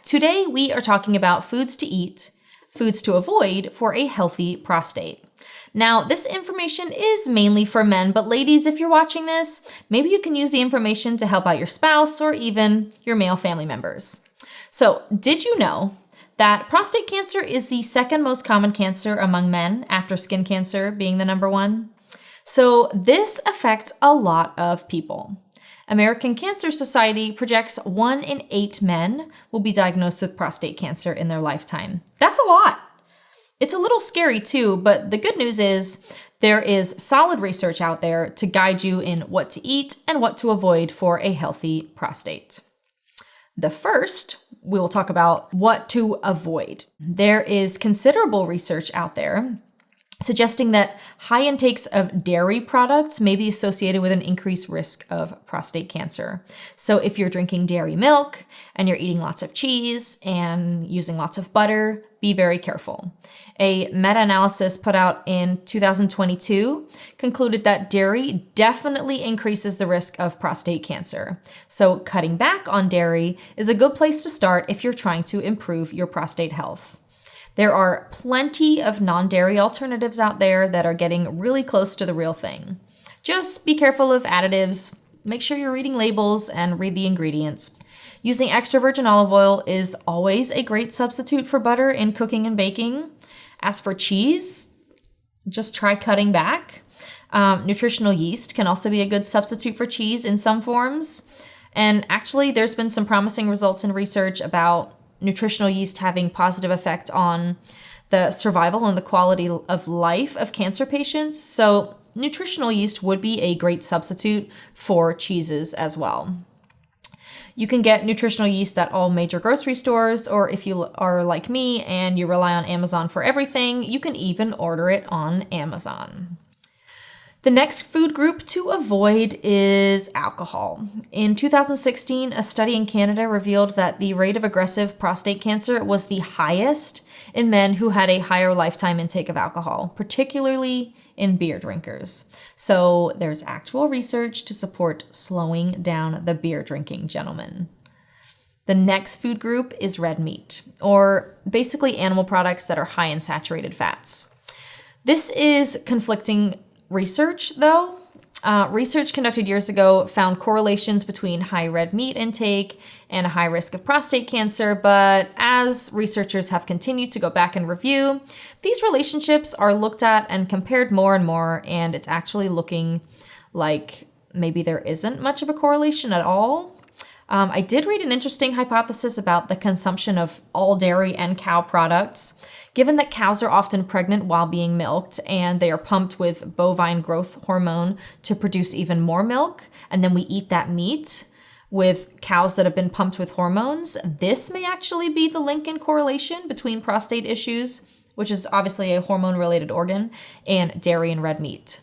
Today we are talking about foods to eat, foods to avoid for a healthy prostate. Now, this information is mainly for men, but ladies, if you're watching this, maybe you can use the information to help out your spouse or even your male family members. So, did you know that prostate cancer is the second most common cancer among men after skin cancer being the number one? So, this affects a lot of people. American Cancer Society projects 1 in 8 men will be diagnosed with prostate cancer in their lifetime. That's a lot. It's a little scary too, but the good news is there is solid research out there to guide you in what to eat and what to avoid for a healthy prostate. The first, we will talk about what to avoid. There is considerable research out there suggesting that high intakes of dairy products may be associated with an increased risk of prostate cancer. So if you're drinking dairy milk and you're eating lots of cheese and using lots of butter, be very careful. A meta-analysis put out in 2022 concluded that dairy definitely increases the risk of prostate cancer. So cutting back on dairy is a good place to start if you're trying to improve your prostate health. There are plenty of non-dairy alternatives out there that are getting really close to the real thing. Just be careful of additives, make sure you're reading labels and read the ingredients. Using extra virgin olive oil is always a great substitute for butter in cooking and baking. As for cheese, just try cutting back. Nutritional yeast can also be a good substitute for cheese in some forms. And actually, there's been some promising results in research about nutritional yeast having positive effect on the survival and the quality of life of cancer patients. So nutritional yeast would be a great substitute for cheeses as well. You can get nutritional yeast at all major grocery stores, or if you are like me and you rely on Amazon for everything, you can even order it on Amazon. The next food group to avoid is alcohol. In 2016, a study in Canada revealed that the rate of aggressive prostate cancer was the highest in men who had a higher lifetime intake of alcohol, particularly in beer drinkers. So there's actual research to support slowing down the beer drinking, gentlemen. The next food group is red meat, or basically animal products that are high in saturated fats. This is conflicting research, though. Research conducted years ago found correlations between high red meat intake and a high risk of prostate cancer, but as researchers have continued to go back and review, these relationships are looked at and compared more and more, and it's actually looking like maybe there isn't much of a correlation at all. I did read an interesting hypothesis about the consumption of all dairy and cow products. Given that cows are often pregnant while being milked and they are pumped with bovine growth hormone to produce even more milk, and then we eat that meat with cows that have been pumped with hormones, this may actually be the link in correlation between prostate issues, which is obviously a hormone-related organ, and dairy and red meat.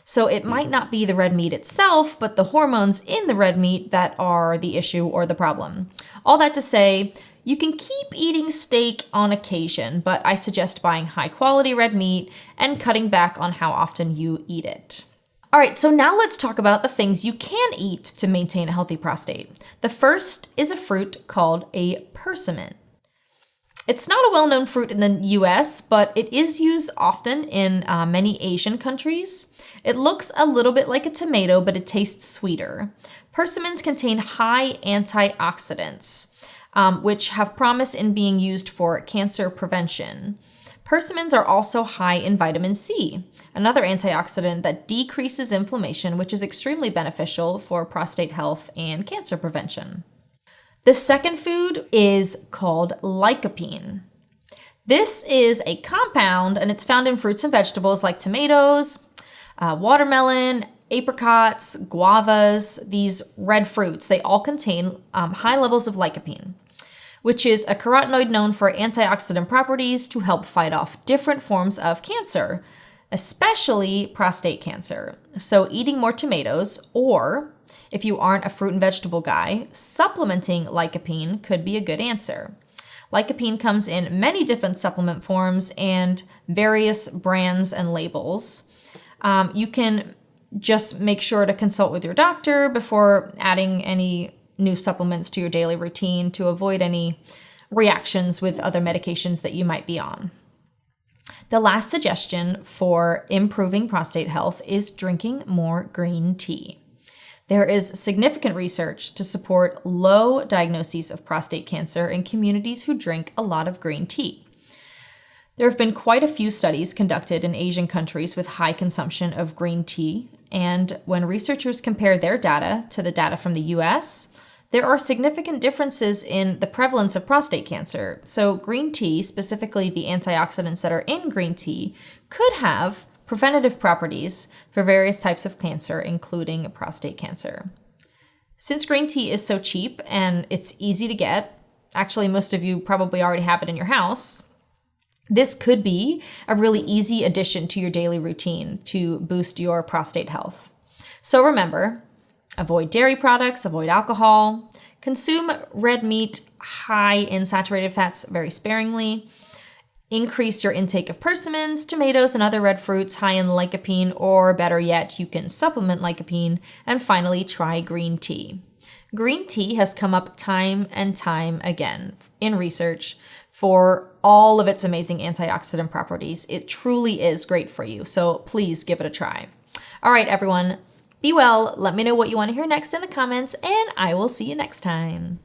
So it might not be the red meat itself, but the hormones in the red meat that are the issue or the problem. All that to say, you can keep eating steak on occasion, but I suggest buying high quality red meat and cutting back on how often you eat it. All right, so now let's talk about the things you can eat to maintain a healthy prostate. The first is a fruit called a persimmon. It's not a well-known fruit in the US, but it is used often in many Asian countries. It looks a little bit like a tomato, but it tastes sweeter. Persimmons contain high antioxidants, which have promise in being used for cancer prevention. Persimmons are also high in vitamin C, another antioxidant that decreases inflammation, which is extremely beneficial for prostate health and cancer prevention. The second food is called lycopene. This is a compound, and it's found in fruits and vegetables like tomatoes, watermelon, apricots, guavas, these red fruits. They all contain high levels of lycopene, which is a carotenoid known for antioxidant properties to help fight off different forms of cancer, especially prostate cancer. So eating more tomatoes, or if you aren't a fruit and vegetable guy, supplementing lycopene could be a good answer. Lycopene comes in many different supplement forms and various brands and labels. You can just make sure to consult with your doctor before adding any new supplements to your daily routine to avoid any reactions with other medications that you might be on. The last suggestion for improving prostate health is drinking more green tea. There is significant research to support low diagnoses of prostate cancer in communities who drink a lot of green tea. There have been quite a few studies conducted in Asian countries with high consumption of green tea, and when researchers compare their data to the data from the US, there are significant differences in the prevalence of prostate cancer. So green tea, specifically the antioxidants that are in green tea, could have preventative properties for various types of cancer, including prostate cancer. Since green tea is so cheap and it's easy to get, actually most of you probably already have it in your house, this could be a really easy addition to your daily routine to boost your prostate health. So remember, avoid dairy products, avoid alcohol, consume red meat high in saturated fats very sparingly, increase your intake of persimmons, tomatoes, and other red fruits high in lycopene, or better yet, you can supplement lycopene, and finally, try green tea. Green tea has come up time and time again in research for all of its amazing antioxidant properties. It truly is great for you, so please give it a try. All right, everyone, be well. Let me know what you want to hear next in the comments, and I will see you next time.